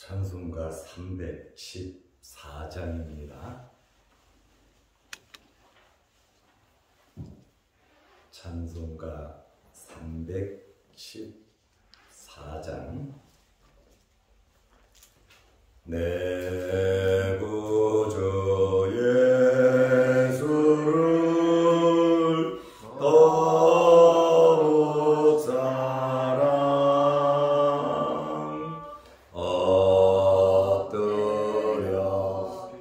찬송가 314장입니다. 찬송가 314장. 내 구주 예수를 더욱 사랑 얻으려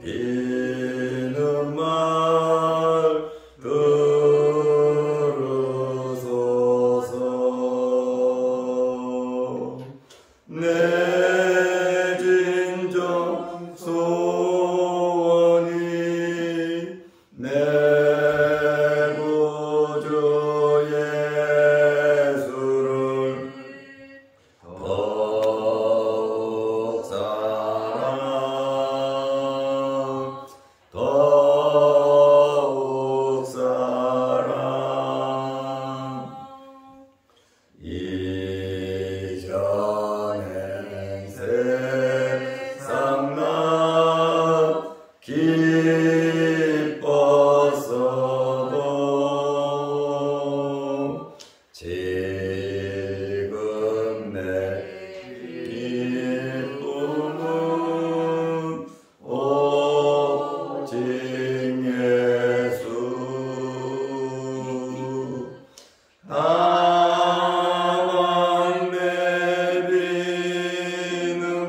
비는 말 들으소서. 내 진정 소원이 내 구주 예수를 더욱 사랑 더욱 사랑. 이전엔 세상 나 기뻤어도 지금 내 기쁨은 오직 예수. 나만 내비는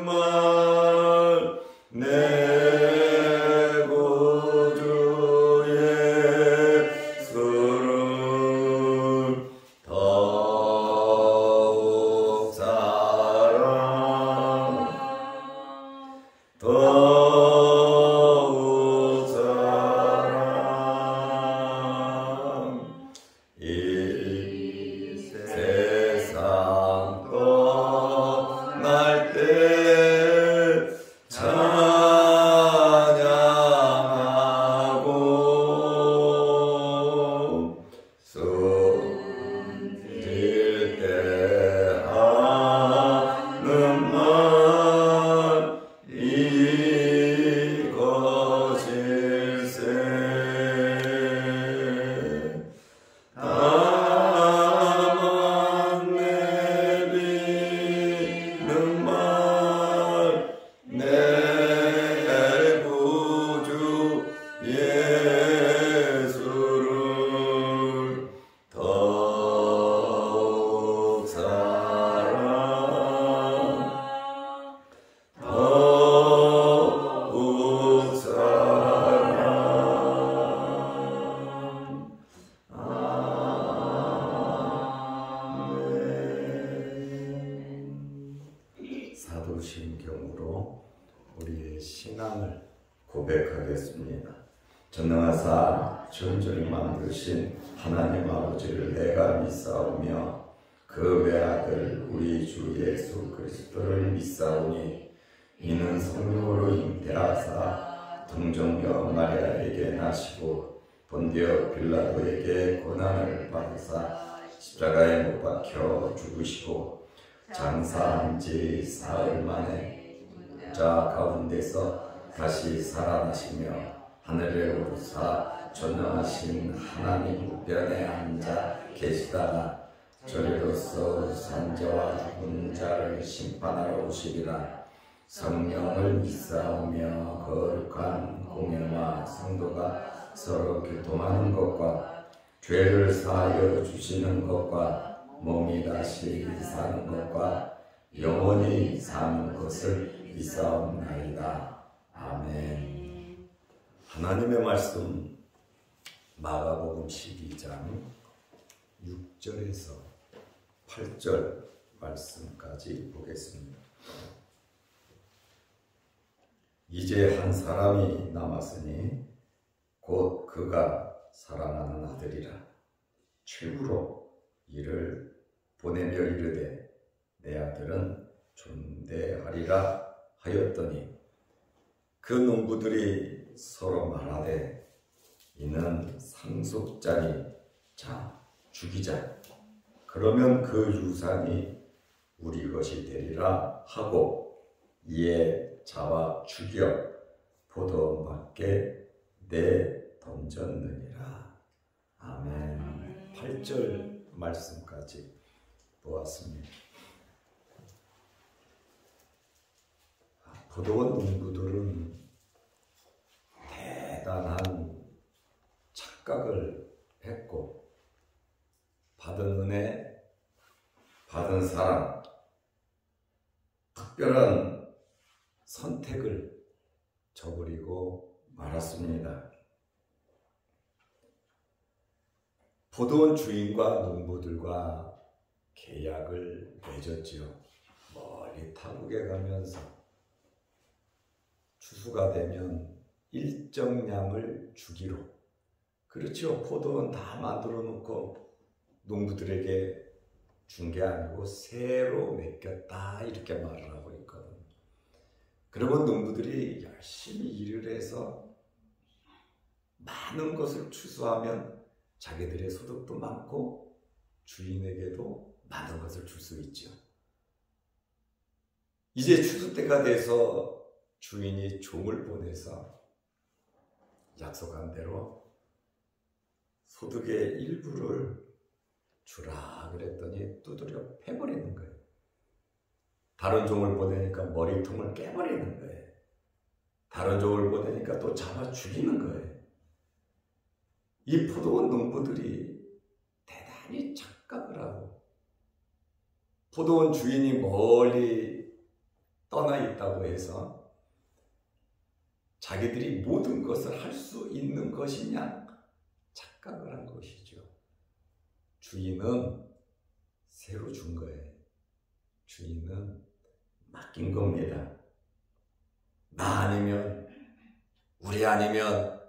말 내 구주 예수를 더욱 사랑 더욱 사랑. 이 세상 떠날 때 찬양하고 숨질 때 하는 말 이것일세. 나만 내비는 말 내 구주 예수를 더욱 사랑 더욱 사랑. 아멘. 사도신경으로 우리의 신앙을 고백하겠습니다. 전능하사 천지를 만드신 하나님 아버지를 내가 믿사오며 그 외아들 우리 주 예수 그리스도를 믿사오니 이는 성령으로 잉태하사 동정녀 마리아에게 나시고 본디오 빌라도에게 고난을 받으사 십자가에 못 박혀 죽으시고 장사한 지 사흘 만에 자 가운데서 다시 살아나시며 하늘에 오르사 전능하신 하나님 우편에 앉아 계시다가 저리로서 산자와 죽은 자를 심판하러 오시리라. 성령을 믿사오며 거룩한 공회와 성도가 서로 교통하는 것과 죄를 사하여 주시는 것과 몸이 다시 사는 것과 영원히 사는 것을 믿사옵나이다. 아멘. 하나님의 말씀 마가복음 12장 6절에서 8절 말씀까지 보겠습니다. 이제 한 사람이 남았으니 곧 그가 사랑하는 아들이라. 최후로 이를 보내며 이르되 내 아들은 존대하리라 하였더니 그 농부들이 서로 말하되 이는 상속자니 자 죽이자. 그러면 그 유산이 우리 것이 되리라 하고 이에 잡아 죽여 포도원밖에 내던졌느니라. 아멘. 8절 말씀까지 보았습니다. 포도원 농부들은 대단한 착각을 했고 받은 은혜, 받은 사랑, 특별한 선택을 저버리고 말았습니다. 포도원 주인과 농부들과 계약을 맺었지요. 멀리 타국에 가면서 추수가 되면 일정량을 주기로. 그렇죠. 포도원 다 만들어 놓고 농부들에게 준 게 아니고 새로 맡겼다 이렇게 말을 하고 있거든요. 그러면 농부들이 열심히 일을 해서 많은 것을 추수하면 자기들의 소득도 많고 주인에게도 많은 것을 줄 수 있죠. 이제 추수 때가 돼서 주인이 종을 보내서 약속한 대로 소득의 일부를 주라 그랬더니 두드려 패버리는 거예요. 다른 종을 보내니까 머리통을 깨버리는 거예요. 다른 종을 보내니까 또 잡아 죽이는 거예요. 이 포도원 농부들이 대단히 착각을 하고 포도원 주인이 멀리 떠나 있다고 해서 자기들이 모든 것을 할 수 있는 것이냐 착각을 한 것이죠. 주인은 새로 준 거예요. 주인은 맡긴 겁니다. 나 아니면 우리 아니면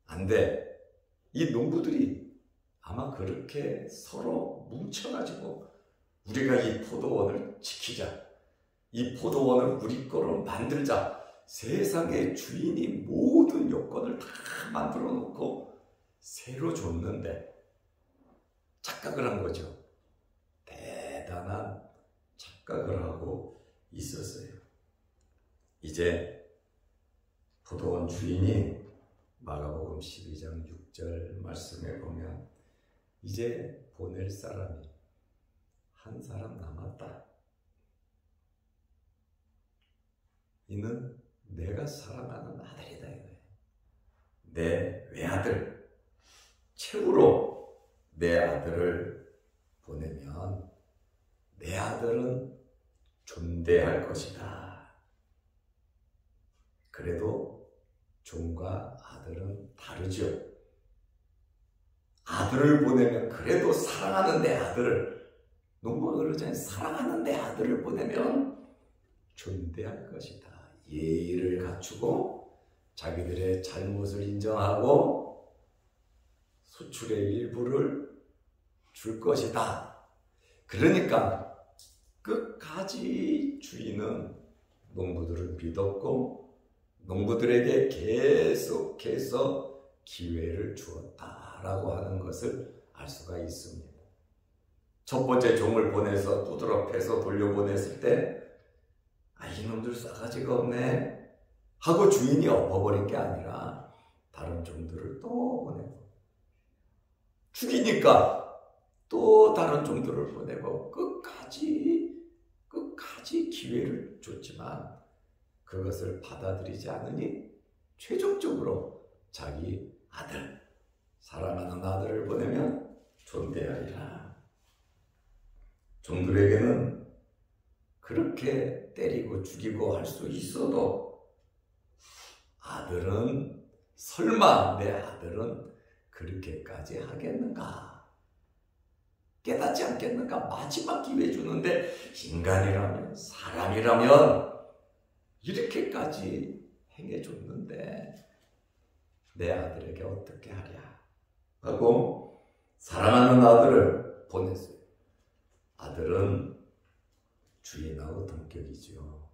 안 돼. 이 농부들이 아마 그렇게 서로 뭉쳐가지고 우리가 이 포도원을 지키자. 이 포도원을 우리 거로 만들자. 세상의 주인이 모든 요건을 다 만들어 놓고 새로 줬는데 착각을 한 거죠. 대단한 착각을 하고 있었어요. 이제 포도원 주인이 마가복음 12장 6절 말씀에 보면 이제 보낼 사람이 한 사람 남았다. 이는 내가 사랑하는 아들이다 이거예요. 내 외아들, 최후로 내 아들을 보내면 내 아들은 존대할 것이다. 그래도 종과 아들은 다르죠. 아들을 보내면 그래도 사랑하는 내 아들을, 농부가 그러잖아요. 사랑하는 내 아들을 보내면 존대할 것이다. 예의를 갖추고 자기들의 잘못을 인정하고 수출의 일부를 줄 것이다. 그러니까 끝까지 주인은 농부들을 믿었고 농부들에게 계속해서 기회를 주었다라고 하는 것을 알 수가 있습니다. 첫 번째 종을 보내서 두드러 패서 돌려보냈을 때 이놈들 싸가지가 없네 하고 주인이 엎어버린 게 아니라 다른 종들을 또 보내고 죽이니까 또 다른 종들을 보내고 끝까지 기회를 줬지만 그것을 받아들이지 않으니 최종적으로 자기 아들, 사랑하는 아들을 보내면 존대하리라. 종들에게는 그렇게 때리고 죽이고 할 수 있어도 아들은 설마 내 아들은 그렇게까지 하겠는가? 깨닫지 않겠는가? 마지막 기회 주는데 인간이라면, 사람이라면 이렇게까지 행해줬는데 내 아들에게 어떻게 하랴? 하고 사랑하는 아들을 보냈어요. 아들은 주인하고 동격이지요.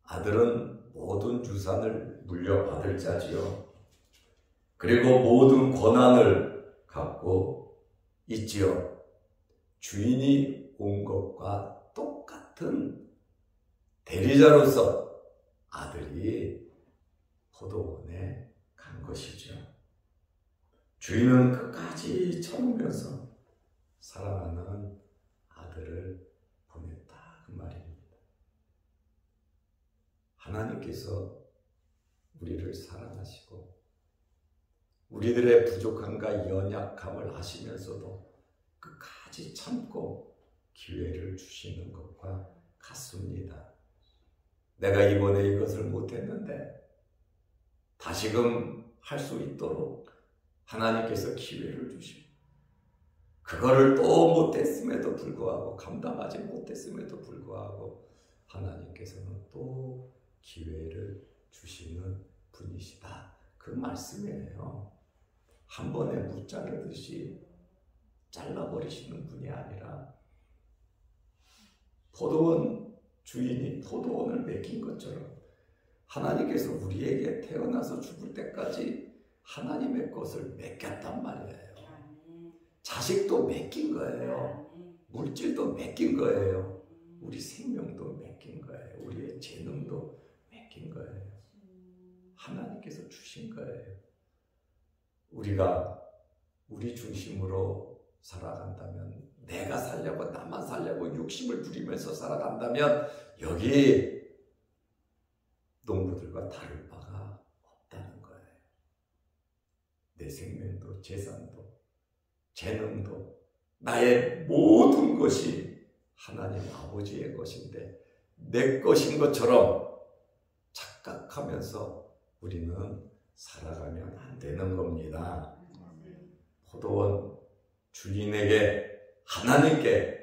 아들은 모든 유산을 물려받을 자지요. 그리고 모든 권한을 갖고 있지요. 주인이 온 것과 똑같은 대리자로서 아들이 포도원에 간 것이죠. 주인은 끝까지 참으면서 사랑하는 아들을 보냈다, 그 말입니다. 하나님께서 우리를 사랑하시고 우리들의 부족함과 연약함을 아시면서도 끝까지 참고 기회를 주시는 것과 같습니다. 내가 이번에 이것을 못했는데 다시금 할 수 있도록 하나님께서 기회를 주시고, 그거를 또 못했음에도 불구하고, 감당하지 못했음에도 불구하고 하나님께서는 또 기회를 주시는 분이시다, 그 말씀이에요. 한 번에 무자르듯이 잘라버리시는 분이 아니라 포도원 주인이 포도원을 맡긴 것처럼 하나님께서 우리에게 태어나서 죽을 때까지 하나님의 것을 맡겼단 말이에요. 자식도 맡긴 거예요. 물질도 맡긴 거예요. 우리 생명도 맡긴 거예요. 우리의 재능도 맡긴 거예요. 하나님께서 주신 거예요. 우리가 우리 중심으로 살아간다면, 내가 살려고, 나만 살려고 욕심을 부리면서 살아간다면 여기 농부들과 다를 바가 없다는 거예요. 내 생명도 재산도 재능도 나의 모든 것이 하나님 아버지의 것인데 내 것인 것처럼 착각하면서 우리는 살아가면 안 되는 겁니다. 포도원 주인에게, 하나님께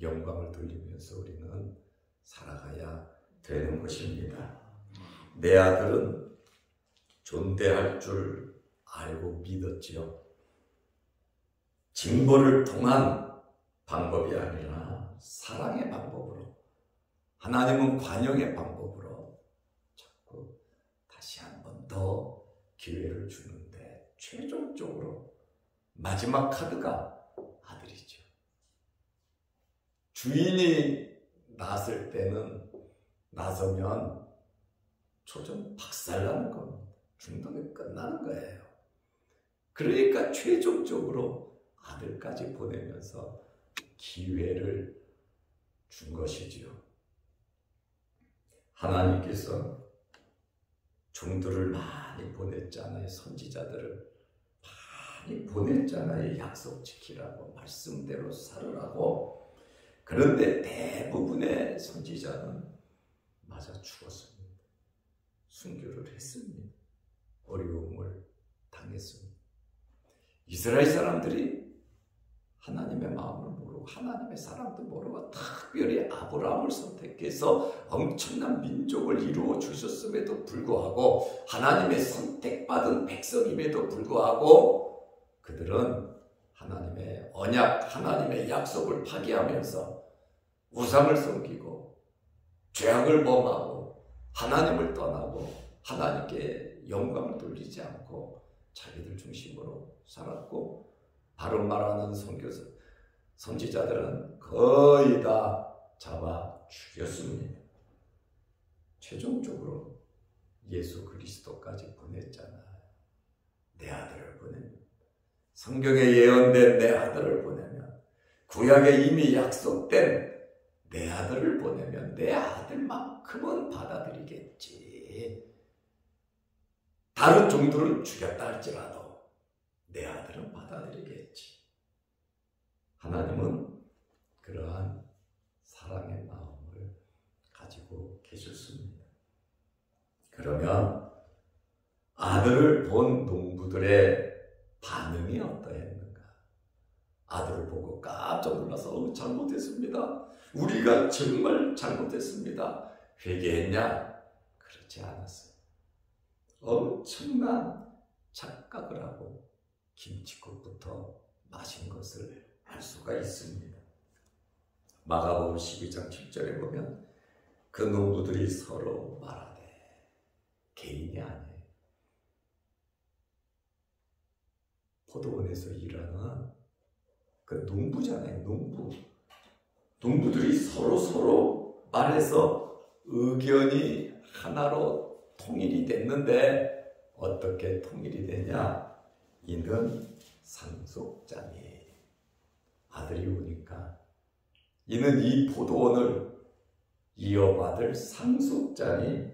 영광을 돌리면서 우리는 살아가야 되는 것입니다. 내 아들은 존대할 줄 알고 믿었지요. 징벌을 통한 방법이 아니라 사랑의 방법으로, 하나님은 관용의 방법으로 자꾸 다시 한 번 더 기회를 주는데, 최종적으로 마지막 카드가 아들이죠. 주인이 나설 때는, 나서면 초전 박살나는 겁니다. 중동이 끝나는 거예요. 그러니까 최종적으로 아들까지 보내면서 기회를 준 것이지요. 하나님께서 종들을 많이 보냈잖아요. 선지자들을 많이 보냈잖아요. 약속 지키라고, 말씀대로 살으라고. 그런데 대부분의 선지자는 맞아 죽었습니다. 순교를 했습니다. 어려움을 당했습니다. 이스라엘 사람들이 하나님의 마음을 모르고 하나님의 사람도 모르고 특별히 아브라함을 선택해서 엄청난 민족을 이루어 주셨음에도 불구하고, 하나님의 선택받은 백성임에도 불구하고 그들은 하나님의 언약, 하나님의 약속을 파기하면서 우상을 섬기고 죄악을 범하고 하나님을 떠나고 하나님께 영광을 돌리지 않고 자기들 중심으로 살았고, 바른 말하는 선지자들은 거의 다 잡아 죽였습니다. 최종적으로 예수 그리스도까지 보냈잖아요. 내 아들을 보내면, 성경에 예언된 내 아들을 보내면, 구약에 이미 약속된 내 아들을 보내면 내 아들만큼은 받아들이겠지. 다른 종들은 죽였다 할지라도 내 아들은 받아들이겠지. 하나님은 그러한 사랑의 마음을 가지고 계셨습니다. 그러면 아들을 본 농부들의 반응이 어떠했는가? 아들을 보고 깜짝 놀라서 잘못했습니다, 우리가 정말 잘못했습니다, 회개했냐? 그렇지 않았어요. 엄청난 착각을 하고 김칫국부터 마신 것을 알 수가 있습니다. 마가복음 12장 7절에 보면 그 농부들이 서로 말하되, 개인이 아니에요. 포도원에서 일하는 그 농부잖아요. 농부들이 서로 말해서 의견이 하나로 통일이 됐는데 어떻게 통일이 되냐? 이는 상속자니. 아들이 오니까 이는 이 포도원을 이어받을 상속자니,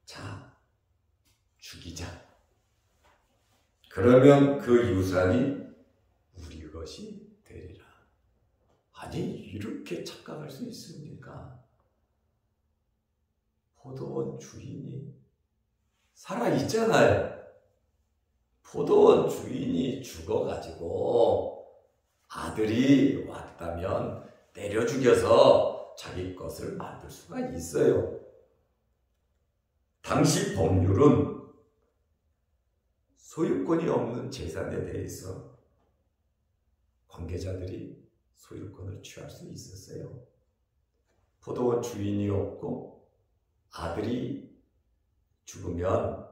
자, 죽이자. 그러면 그 유산이 우리 것이 되리라. 아니, 이렇게 착각할 수 있습니까? 포도원 주인이 살아있잖아요. 포도원 주인이 죽어가지고 아들이 왔다면 때려 죽여서 자기 것을 만들 수가 있어요. 당시 법률은 소유권이 없는 재산에 대해서 관계자들이 소유권을 취할 수 있었어요. 포도원 주인이 없고 아들이 죽으면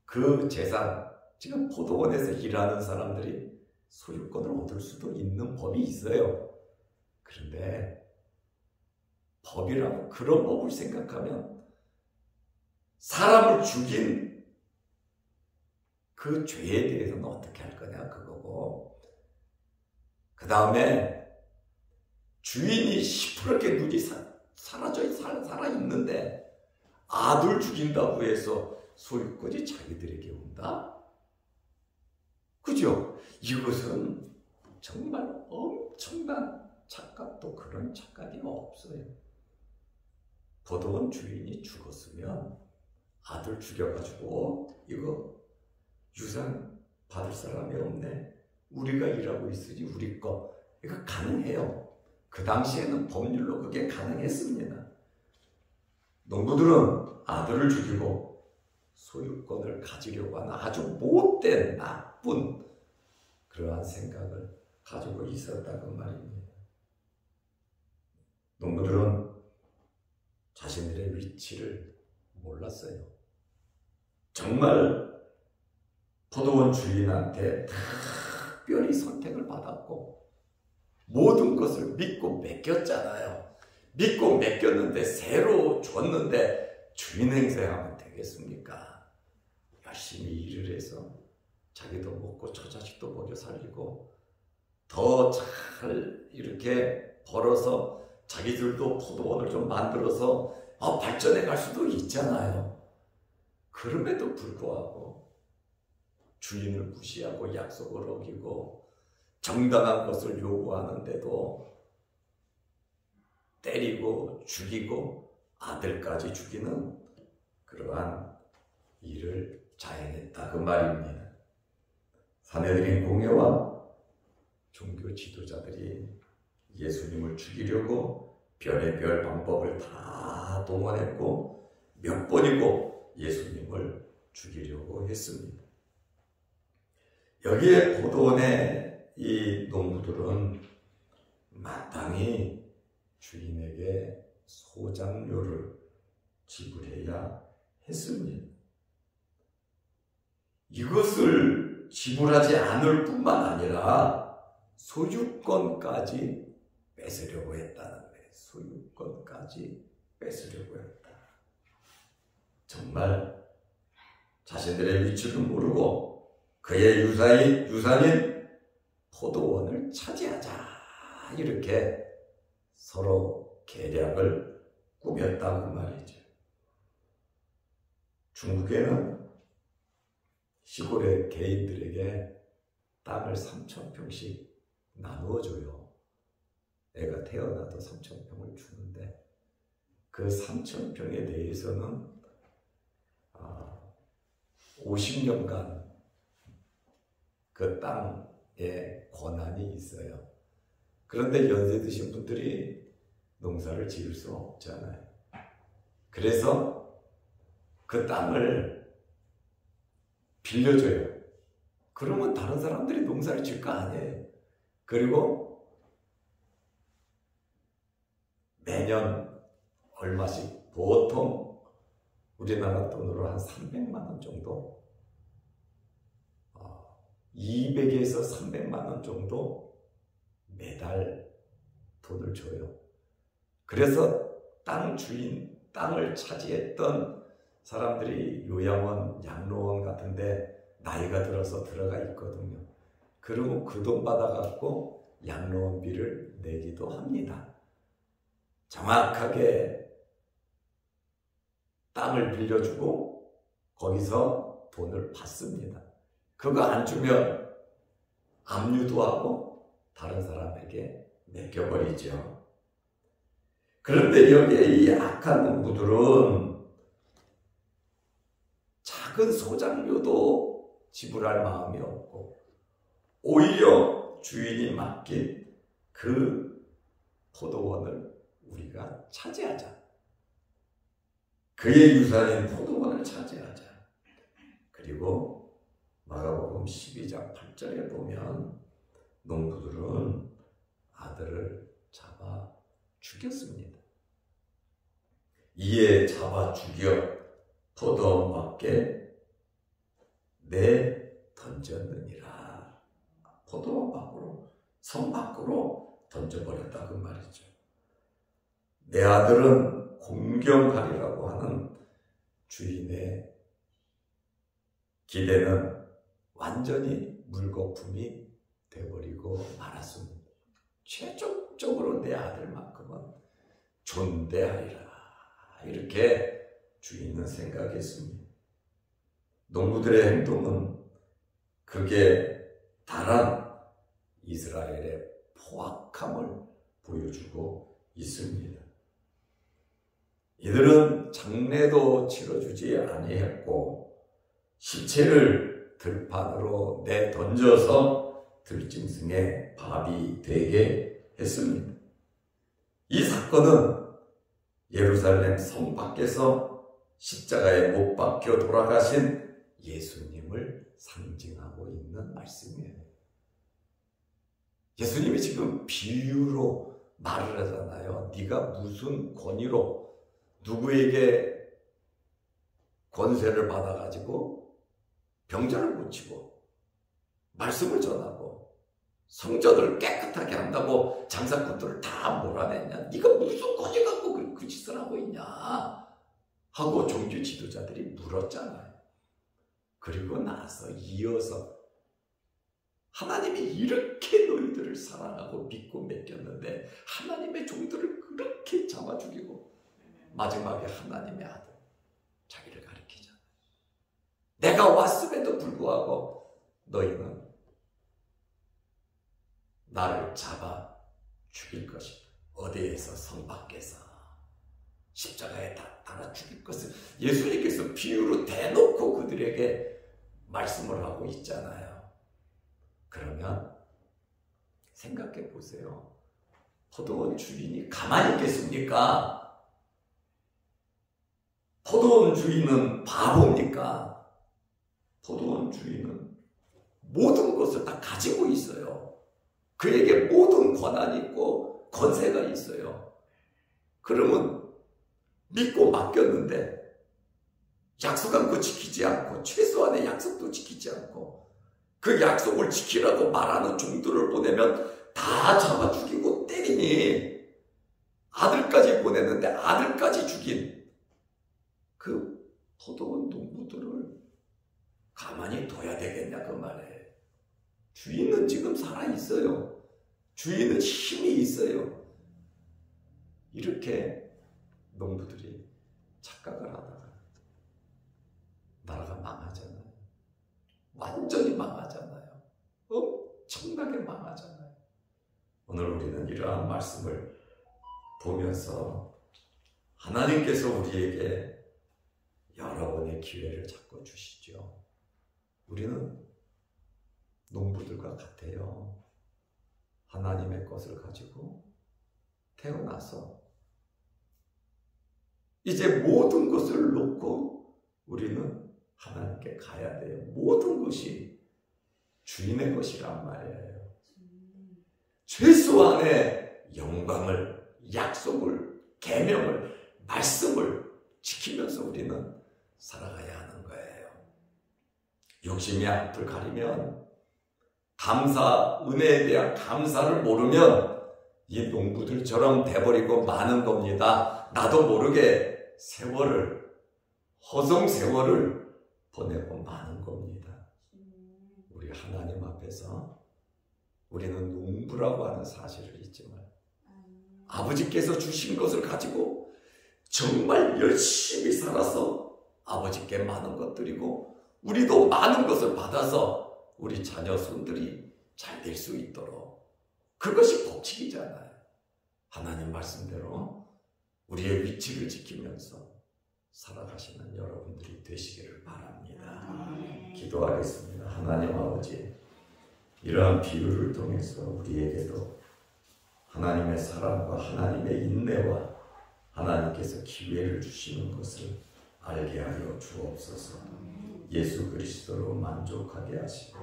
그 재산, 지금 포도원에서 일하는 사람들이 소유권을 얻을 수도 있는 법이 있어요. 그런데 법이라고 그런 법을 생각하면 사람을 죽인 그 죄에 대해서는 어떻게 할 거냐 그거고, 그 다음에 주인이 시퍼렇게 눈이 살아있는데 아들 죽인다고 해서 소유권이 자기들에게 온다? 그죠? 이것은 정말 엄청난 착각도 그런 착각이 없어요. 포도원 주인이 죽었으면 아들 죽여가지고 이거 유산 받을 사람이 없네. 우리가 일하고 있으니 우리 거. 이거 가능해요. 그 당시에는 법률로 그게 가능했습니다. 농부들은 아들을 죽이고 소유권을 가지려고 하는 아주 못된 나쁜 그러한 생각을 가지고 있었다고 말입니다. 농부들은 자신들의 위치를 몰랐어요. 정말 포도원 주인한테 특별히 선택을 받았고 모든 것을 믿고 맡겼잖아요. 믿고 맡겼는데 새로 줬는데 주인 행세하면 되겠습니까? 열심히 일을 해서 자기도 먹고 저 자식도 먹여 살리고 더 잘 이렇게 벌어서 자기들도 포도원을 좀 만들어서 발전해 갈 수도 있잖아요. 그럼에도 불구하고 주인을 무시하고 약속을 어기고 정당한 것을 요구하는데도 때리고 죽이고 아들까지 죽이는 그러한 일을 자행했다 그 말입니다. 사내들인 공회와 종교 지도자들이 예수님을 죽이려고 별의별 방법을 다 동원했고 몇 번이고 예수님을 죽이려고 했습니다. 여기에 포도원의 이 농부들은 마땅히 주인에게 소장료를 지불해야 했습니다. 이것을 지불하지 않을 뿐만 아니라 소유권까지 뺏으려고 했다는 거예요. 소유권까지 뺏으려고 했다. 정말 자신들의 위치를 모르고 그의 유산인 포도원을 차지하자 이렇게 서로 계략을 꾸몄다고 말이죠. 중국에는 시골의 개인들에게 땅을 3,000평씩 나누어줘요. 애가 태어나도 3,000평을 주는데 그 3,000평에 대해서는 50년간 그 땅에 권한이 있어요. 그런데 연세 드신 분들이 농사를 지을 수 없잖아요. 그래서 그 땅을 빌려줘요. 그러면 다른 사람들이 농사를 지을 거 아니에요. 그리고 매년 얼마씩 보통 우리나라 돈으로 한 300만 원 정도 200에서 300만 원 정도 매달 돈을 줘요. 그래서 땅 주인 땅을 차지했던 사람들이 요양원, 양로원 같은데 나이가 들어서 들어가 있거든요. 그리고 그 돈 받아갖고 양로원비를 내기도 합니다. 정확하게 땅을 빌려주고 거기서 돈을 받습니다. 그거 안 주면 압류도 하고 다른 사람에게 맡겨버리죠. 그런데 여기에 이 악한 농부들은 작은 소장료도 지불할 마음이 없고 오히려 주인이 맡긴 그 포도원을 우리가 차지하자. 그의 유산인 포도원을 차지하자. 그리고 마가복음 12장 8절에 보면 농부들은 아들을 잡아 죽였습니다. 이에 잡아 죽여 포도원 밖에 내던졌느니라. 포도원 밖으로, 성 밖으로 던져버렸다 그 말이죠. 내 아들은 공경하리라고 하는 주인의 기대는 완전히 물거품이 되어버리고 말았습니다. 최종적으로 내 아들만큼은 존대하리라. 이렇게 주인은 생각했습니다. 농부들의 행동은 극에 달한 이스라엘의 포악함을 보여주고 있습니다. 이들은 장례도 치러주지 아니했고 시체를 들판으로 내던져서 들짐승의 밥이 되게 했습니다. 이 사건은 예루살렘 성 밖에서 십자가에 못 박혀 돌아가신 예수님을 상징하고 있는 말씀이에요. 예수님이 지금 비유로 말을 하잖아요. 네가 무슨 권위로 누구에게 권세를 받아가지고 병자를 고치고 말씀을 전하고 성전을 깨끗하게 한다고 장사꾼들을 다 몰아냈냐? 네가 무슨 권위 갖고 그 짓을 하고 있냐? 하고 종교 지도자들이 물었잖아요. 그리고 나서 이어서 하나님이 이렇게 너희들을 사랑하고 믿고 맡겼는데 하나님의 종들을 그렇게 잡아 죽이고 마지막에 하나님의 아들 자기를 가리키잖아요. 내가 왔음에도 불구하고 너희는 나를 잡아 죽일 것이다. 어디에서? 성 밖에서 십자가에 달아 죽일 것을 예수님께서 비유로 대놓고 그들에게 말씀을 하고 있잖아요. 그러면 생각해 보세요. 포도원 주인이 가만히 있겠습니까? 포도원 주인은 바보입니까? 포도원 주인은 모든 것을 다 가지고 있어요. 그에게 모든 권한이 있고 권세가 있어요. 그러면 믿고 맡겼는데 약속한 거 지키지 않고 최소한의 약속도 지키지 않고 그 약속을 지키라고 말하는 종들을 보내면 다 잡아 죽이고 때리니 아들까지 보냈는데 아들까지 죽인 그 포도원 농부들을 가만히 둬야 되겠냐 그 말이에요. 주인은 지금 살아있어요. 주인은 힘이 있어요. 이렇게 농부들이 착각을 하다가 나라가 망하잖아요. 완전히 망하잖아요. 엄청나게 망하잖아요. 오늘 우리는 이러한 말씀을 보면서 하나님께서 우리에게 여러 번의 기회를 자꾸 주시죠. 우리는 농부들과 같아요. 하나님의 것을 가지고 태어나서 이제 모든 것을 놓고 우리는 하나님께 가야 돼요. 모든 것이 주인의 것이란 말이에요. 최소한의 영광을, 약속을, 계명을, 말씀을 지키면서 우리는 살아가야 하는 거예요. 욕심이 앞을 가리면 감사, 은혜에 대한 감사를 모르면 이 농부들처럼 돼버리고 마는 겁니다. 나도 모르게 세월을, 허송 세월을 보내고 마는 겁니다. 우리 하나님 앞에서 우리는 농부라고 하는 사실을 잊지 말고 아버지께서 주신 것을 가지고 정말 열심히 살아서 아버지께 많은 것 드리고 우리도 많은 것을 받아서 우리 자녀 손들이 잘 될 수 있도록, 그것이 법칙이잖아요. 하나님 말씀대로 우리의 위치를 지키면서 살아가시는 여러분들이 되시기를 바랍니다. 기도하겠습니다. 하나님 아버지, 이러한 비유를 통해서 우리에게도 하나님의 사랑과 하나님의 인내와 하나님께서 기회를 주시는 것을 알게 하여 주옵소서. 예수 그리스도로 만족하게 하시고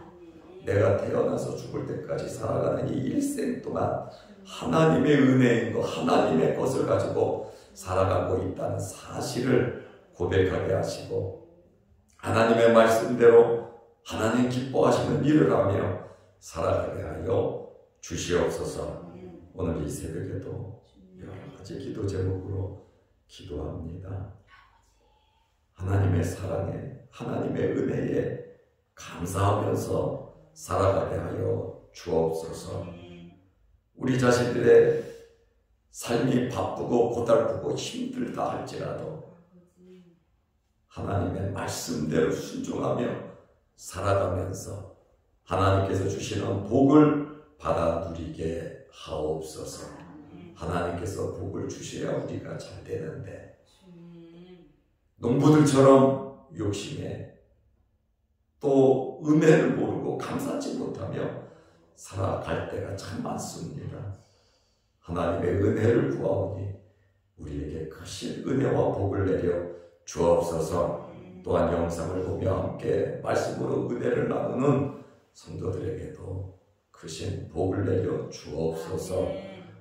내가 태어나서 죽을 때까지 살아가는 이 일생 동안 하나님의 은혜인 것, 하나님의 것을 가지고 살아가고 있다는 사실을 고백하게 하시고 하나님의 말씀대로 하나님 기뻐하시는 일을 하며 살아가게 하여 주시옵소서. 오늘 이 새벽에도 여러 가지 기도 제목으로 기도합니다. 하나님의 사랑에, 하나님의 은혜에 감사하면서 살아가게 하여 주옵소서. 우리 자신들의 삶이 바쁘고 고달프고 힘들다 할지라도 하나님의 말씀대로 순종하며 살아가면서 하나님께서 주시는 복을 받아 누리게 하옵소서. 하나님께서 복을 주셔야 우리가 잘 되는데 농부들처럼 욕심에 또 은혜를 모르고 감사하지 못하며 살아갈 때가 참 많습니다. 하나님의 은혜를 구하오니 우리에게 크신 은혜와 복을 내려 주옵소서. 또한 영상을 보며 함께 말씀으로 은혜를 나누는 성도들에게도 크신 복을 내려 주옵소서.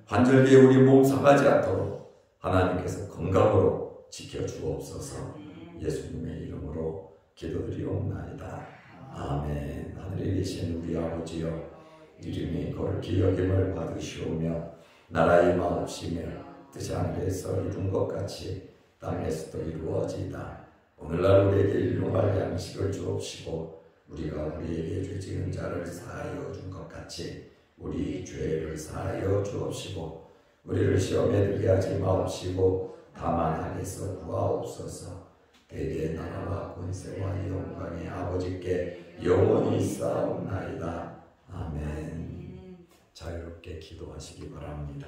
관절기에 우리 몸 상하지 않도록 하나님께서 건강으로 지켜주옵소서. 예수님의 이름으로 기도드리옵나이다. 아멘. 하늘에 계신 우리 아버지여, 이름이 거룩히 여김을 받으시오며 나라의 마옵시며 뜻이 하늘에서 이룬 것 같이 땅에서도 이루어지이다. 오늘날 우리에게 일용할 양식을 주옵시고 우리가 우리에게 죄 지은 자를 사하여 준 것 같이 우리 죄를 사하여 주옵시고 우리를 시험에 들게 하지 마옵시고 다만 악에서 구하옵소서. 대개의 나라와 권세와 영광이 아버지께 영원히 있사옵나이다. 아멘. 자유롭게 기도하시기 바랍니다.